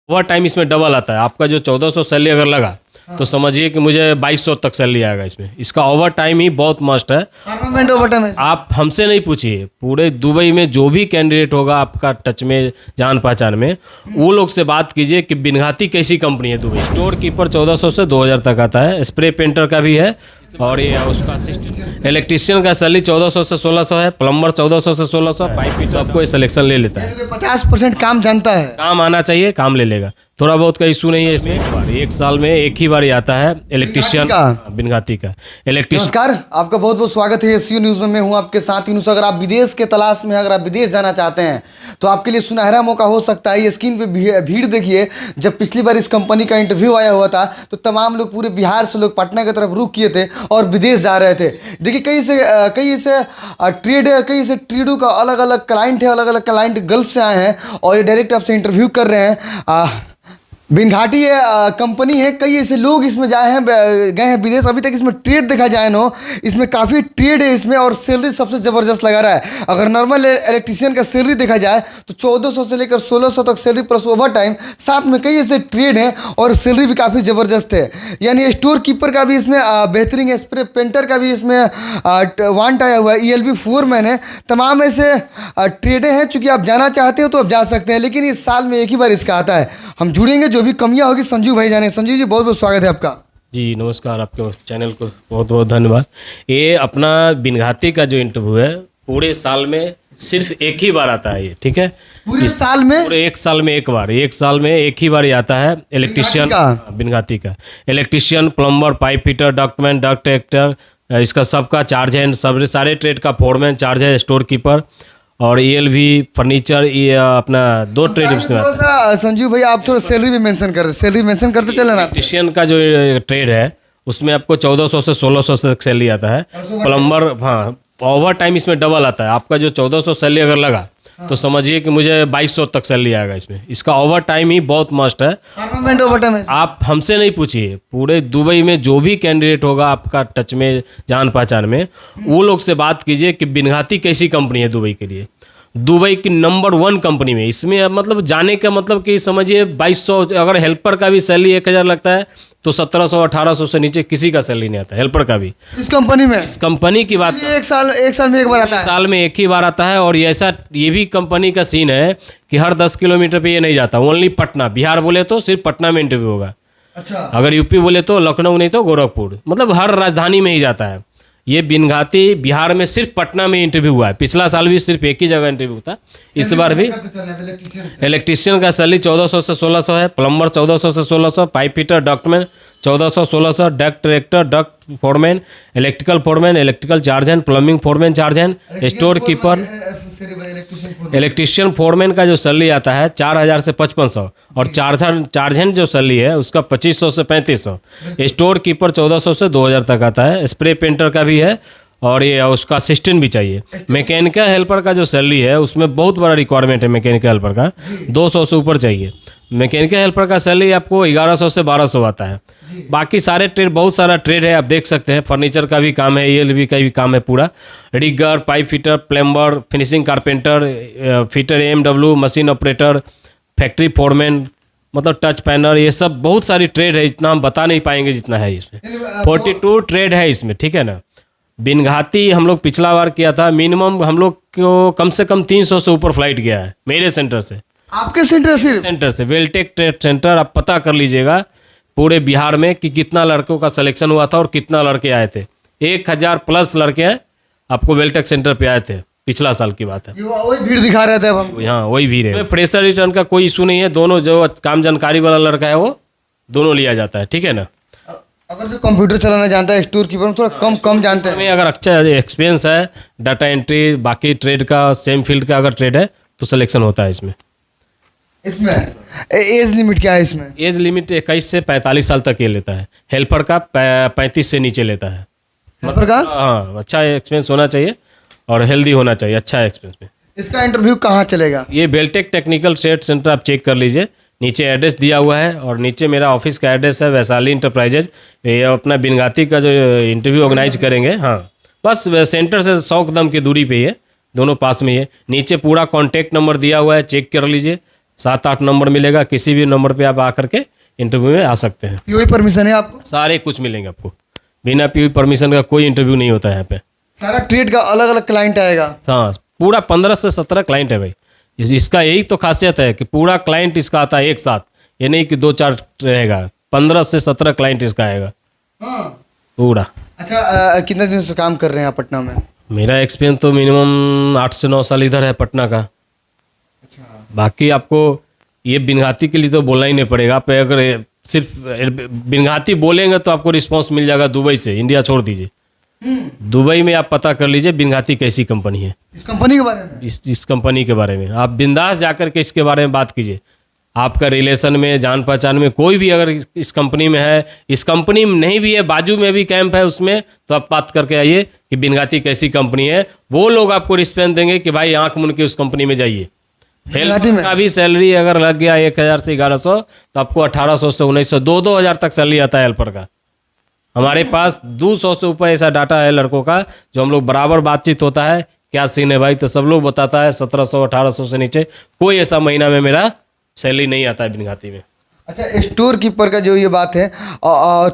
Over time इसमें double आता है। आपका जो 1400 सैलरी अगर लगा तो समझिए कि मुझे 2200 तक सैलरी आएगा इसमें। इसका ओवर टाइम ही बहुत मस्ट है। परमानेंट ओवर टाइम है। आप हमसे नहीं पूछिए, पूरे दुबई में जो भी कैंडिडेट होगा आपका टच में, जान पहचान में, वो लोग से बात कीजिए कि बिनघाती कैसी कंपनी है दुबई। स्टोर कीपर 1400 से 2000 तक आता है। स्प्रे पेंटर का भी है और ये उसका असिस्टेंट इलेक्ट्रिशियन का सैलरी 1400 से 1600 है। प्लम्बर 1400 से 1600। पाइप फिटर आपको ये सिलेक्शन ले लेता है। 50% काम जानता है। काम आना चाहिए, काम ले लेगा। थोड़ा बहुत का इशू नहीं है इसमें। एक साल में एक ही बार आता है इलेक्ट्रिशियन बिनघाती का इलेक्ट्रिशियन। नमस्कार, आपका बहुत बहुत स्वागत है एसयू न्यूज़ में। मैं हूं आपके साथ यूनुस। अगर आप विदेश के तलाश में, अगर आप विदेश जाना चाहते हैं तो आपके लिए सुनहरा मौका हो सकता है। ये स्क्रीन पे भीड़ देखिए। जब पिछली बार इस कंपनी का इंटरव्यू आया हुआ था तो तमाम लोग पूरे बिहार से लोग पटना की तरफ रुख किए थे और विदेश जा रहे थे। देखिए कई ऐसे ट्रेडों का अलग अलग क्लाइंट है, अलग अलग क्लाइंट गल्फ से आए हैं और ये डायरेक्ट आपसे इंटरव्यू कर रहे हैं। बिनघाटी ये कंपनी है। कई ऐसे लोग इसमें गए हैं विदेश। अभी तक इसमें ट्रेड देखा जाए ना, इसमें काफ़ी ट्रेड है इसमें और सैलरी सबसे ज़बरदस्त लगा रहा है। अगर नॉर्मल इलेक्ट्रिशियन का सैलरी देखा जाए तो 1400 से लेकर 1600 तक सैलरी प्लस ओवर टाइम। साथ में कई ऐसे ट्रेड हैं और सैलरी भी काफ़ी ज़बरदस्त है। यानी स्टोर कीपर का भी इसमें बेहतरीन है। स्प्रे पेंटर का भी इसमें वांट आया हुआ है। ELB फोरमैन है। तमाम ऐसे ट्रेडें हैं। चूँकि आप जाना चाहते हो तो आप जा सकते हैं, लेकिन इस साल में एक ही बार इसका आता है। हम जुड़ेंगे, जो भी कमियां होगी संजू भाई जाने। संजू जी बहुत बहुत स्वागत है आपका। जी नमस्कार, आपके चैनल को बहुत बहुत धन्यवाद। ये अपना बिनघाती का जो इंटरव्यू है पूरे साल में सिर्फ एक ही बार आता है ये, ठीक है। पूरे साल में पूरे एक साल में एक बार, एक साल में एक ही बार ये आता है इलेक्ट्रिशियन बिनघाती का electrician, plumber, pipe fitter, ductman, duct actor, इसका सबका चार्ज है। सब सारे ट्रेड का फोरमैन चार्ज है। स्टोर कीपर और ELV फर्नीचर, ये अपना 2 ट्रेड इसमें। संजू भाई आप थोड़ा सैलरी भी मेंशन कर रहे, सैलरी मेंशन करते चले ना। इलेक्ट्रिशियन का जो ट्रेड है उसमें आपको 1400 से 1600 तक सैलरी आता है। प्लम्बर, हाँ, ओवर टाइम इसमें डबल आता है। आपका जो 1400 सैलरी अगर लगा तो समझिए कि मुझे 2200 तक सैलरी आएगा इसमें। इसका ओवर टाइम ही बहुत मस्ट है। परमानेंट ओवर टाइम है। आप हमसे नहीं पूछिए, पूरे दुबई में जो भी कैंडिडेट होगा आपका टच में, जान पहचान में, वो लोग से बात कीजिए कि बिनघाती कैसी कंपनी है दुबई के लिए। दुबई की नंबर 1 कंपनी में। इसमें मतलब जाने का मतलब कि समझिए 2200, अगर हेल्पर का भी सैलरी 1000 लगता है तो 1700-1800 से नीचे किसी का सैलरी नहीं आता हेल्पर का भी इस कंपनी में। इस कंपनी की बात, एक साल में एक बार आता है। साल में एक ही बार आता है। और ये भी कंपनी का सीन है कि हर 10 किलोमीटर पे ये नहीं जाता। ओनली पटना, बिहार बोले तो सिर्फ पटना में इंटरव्यू होगा। अच्छा। अगर यूपी बोले तो लखनऊ, नहीं तो गोरखपुर, मतलब हर राजधानी में ही जाता है। ये बिनघाती बिहार में सिर्फ पटना में इंटरव्यू हुआ है। पिछला साल भी सिर्फ एक ही जगह इंटरव्यू था। इस बार भी इलेक्ट्रिशियन का सैलरी 1400 से 1600 है। प्लम्बर 1400 से 1600। Pipe fitter, ductman 1400 1600। Duct director, duct foreman, electrical foreman, electrical charge hand, plumbing foreman charge hand, store keeper, electrician foreman का जो सैलरी आता है 4000 से 5500 और चार्ज हैंड जो सैलरी है उसका 2500 से 3500। स्टोर कीपर 1400 से 2000 तक आता है। स्प्रे पेंटर का भी है और ये उसका असिस्टेंट भी चाहिए। मैकेनिकल हेल्पर का जो सैलरी है उसमें बहुत बड़ा रिक्वायरमेंट है। मैकेनिकल हेल्पर का 200 से ऊपर चाहिए। मैकेनिकल हेल्पर का सैलरी आपको 1100 से 1200 आता है। बाकी सारे ट्रेड, बहुत सारा ट्रेड है, आप देख सकते हैं। फर्नीचर का भी काम है, ELB का भी काम है पूरा। Rigger, pipe fitter, plumber, finishing carpenter, fitter, AMW, machine operator, factory foreman, मतलब टच पैनर, ये सब बहुत सारी ट्रेड है। इतना हम बता नहीं पाएंगे जितना है इसमें। 42 ट्रेड है इसमें, ठीक है ना। बिनघाती हम लोग पिछला बार किया था। मिनिमम हम लोग को कम से कम 300 से ऊपर फ्लाइट गया है मेरे सेंटर से। आपके सेंटर से वेलटेक ट्रेड सेंटर, आप पता कर लीजिएगा पूरे बिहार में कि कितना लड़कों का सिलेक्शन हुआ था और कितना लड़के आए थे। 1000 प्लस लड़के आपको वेलटेक सेंटर पे आए थे। पिछला साल की बात है। वही भीड़ दिखा रहे थे अब हम। हाँ वही भीड़ है। फ्रेशर रिटर्न का कोई इशू नहीं है। दोनों जो काम जानकारी वाला लड़का है वो दोनों लिया जाता है, ठीक है ना। अगर जो कंप्यूटर चलाना जानता है, स्टोर कीपर थोड़ा कम जानते हैं। अगर अच्छा एक्सपीरियंस है, डाटा एंट्री, बाकी ट्रेड का सेम फील्ड का अगर ट्रेड है तो सिलेक्शन होता है इसमें। एज लिमिट क्या है इसमें? एज लिमिट 21 से 45 साल तक ये लेता है। हेल्पर का 35 से नीचे लेता है। हेल्पर का? हाँ, अच्छा एक्सपीरियंस होना चाहिए और हेल्दी होना चाहिए, अच्छा एक्सपीरियंस में। इसका इंटरव्यू कहाँ चलेगा? ये बेलटेक टेक्निकल ट्रेड सेंटर, आप चेक कर लीजिए। नीचे एड्रेस दिया हुआ है और नीचे मेरा ऑफिस का एड्रेस है, वैशाली इंटरप्राइजेज। ये अपना बिनघाती का जो इंटरव्यू ऑर्गेनाइज करेंगे, हाँ, बस सेंटर से 100 कदम की दूरी पे ही है, दोनों पास में ही है। नीचे पूरा कॉन्टैक्ट नंबर दिया हुआ है, चेक कर लीजिए। 7-8 नंबर मिलेगा, किसी भी नंबर पे आप आकर के इंटरव्यू में आ सकते हैं। पीओई परमिशन है आपको? सारे कुछ मिलेंगे आपको, बिना पी परमिशन का कोई इंटरव्यू नहीं होता है यहाँ पे। सारा ट्रेड का अलग अलग क्लाइंट आएगा? हाँ, पूरा 15 से 17 क्लाइंट है भाई। इसका यही तो खासियत है कि पूरा क्लाइंट इसका आता है एक साथ, ये नहीं कि 2-4 रहेगा, 15 से 17 क्लाइंट इसका आएगा हाँ। पूरा। अच्छा, कितने दिन से काम कर रहे हैं आप पटना में? मेरा एक्सपीरियंस तो मिनिमम 8 से 9 साल इधर है पटना का। अच्छा, बाकी आपको ये बिनघाती के लिए तो बोलना ही नहीं पड़ेगा। आप अगर सिर्फ बिनघाती बोलेंगे तो आपको रिस्पांस मिल जाएगा दुबई से, इंडिया छोड़ दीजिए। दुबई में आप पता कर लीजिए बिनघाती कैसी कंपनी है। इस कंपनी के बारे में? इस कंपनी के बारे में आप बिंदास जाकर के इसके बारे में बात कीजिए। आपका रिलेशन में, जान पहचान में कोई भी अगर इस कंपनी में है, इस कंपनी में नहीं भी है, बाजू में भी कैंप है उसमें, तो आप बात करके आइए कि बिनघाती कैसी कंपनी है। वो लोग आपको रिस्पेक्ट देंगे कि भाई आंख मुन के उस कंपनी में जाइए। हेल्पर का भी सैलरी अगर लग गया 1000 से 1100, तो आपको 1800 से 1900 2-2 हज़ार तक सैलरी आता है हेल्पर का। हमारे पास 200 से ऊपर ऐसा डाटा है लड़कों का, जो हम लोग बराबर बातचीत होता है क्या सीन है भाई, तो सब लोग बताता है 1700-1800 से नीचे कोई ऐसा महीना में मेरा सैलरी नहीं आता है बिनघाती में। अच्छा, स्टोर कीपर का जो ये बात है,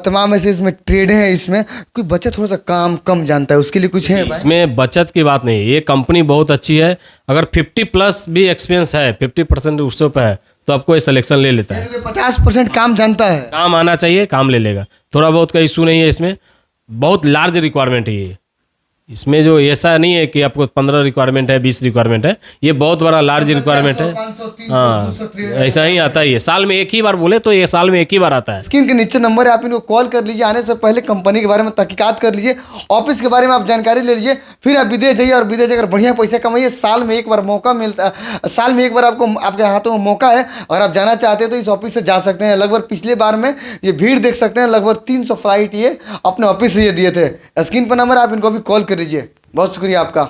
तमाम ऐसे इसमें ट्रेड हैं, इसमें कोई बच्चा थोड़ा सा काम कम जानता है, उसके लिए कुछ है भाई? इसमें बचत की बात नहीं है, ये कंपनी बहुत अच्छी है। अगर 50+ भी एक्सपीरियंस है, 50% उससे ऊपर है, तो आपको ये सिलेक्शन ले लेता है। 50% काम जानता है? काम आना चाहिए, काम ले लेगा। थोड़ा बहुत का इशू नहीं है इसमें, बहुत लार्ज रिक्वायरमेंट है ये। इसमें जो ऐसा नहीं है कि आपको 15 रिक्वायरमेंट है, 20 रिक्वायरमेंट है, ये बहुत बड़ा लार्ज रिक्वायरमेंट है। 500, 300, हाँ, 200 ऐसा ही आता है। ये साल में एक ही बार बोले तो ये साल में एक ही बार आता है। स्क्रीन के नीचे नंबर है, आप इनको कॉल कर लीजिए। आने से पहले कंपनी के बारे में तहकीकात कर लीजिए, ऑफिस के बारे में आप जानकारी ले लीजिए, फिर आप विदेश जाइए और विदेश जाकर बढ़िया पैसा कमाइए। साल में एक बार मौका मिलता है, साल में एक बार आपको आपके हाथों में मौका है। अगर आप जाना चाहते हैं तो इस ऑफिस से जा सकते हैं। लगभग पिछले बार में ये भीड़ देख सकते हैं, लगभग 300 फ्लाइट ये अपने ऑफिस से ये दिए थे। स्क्रीन पर नंबर, आप इनको भी कॉल कर लीजिए। बहुत शुक्रिया आपका।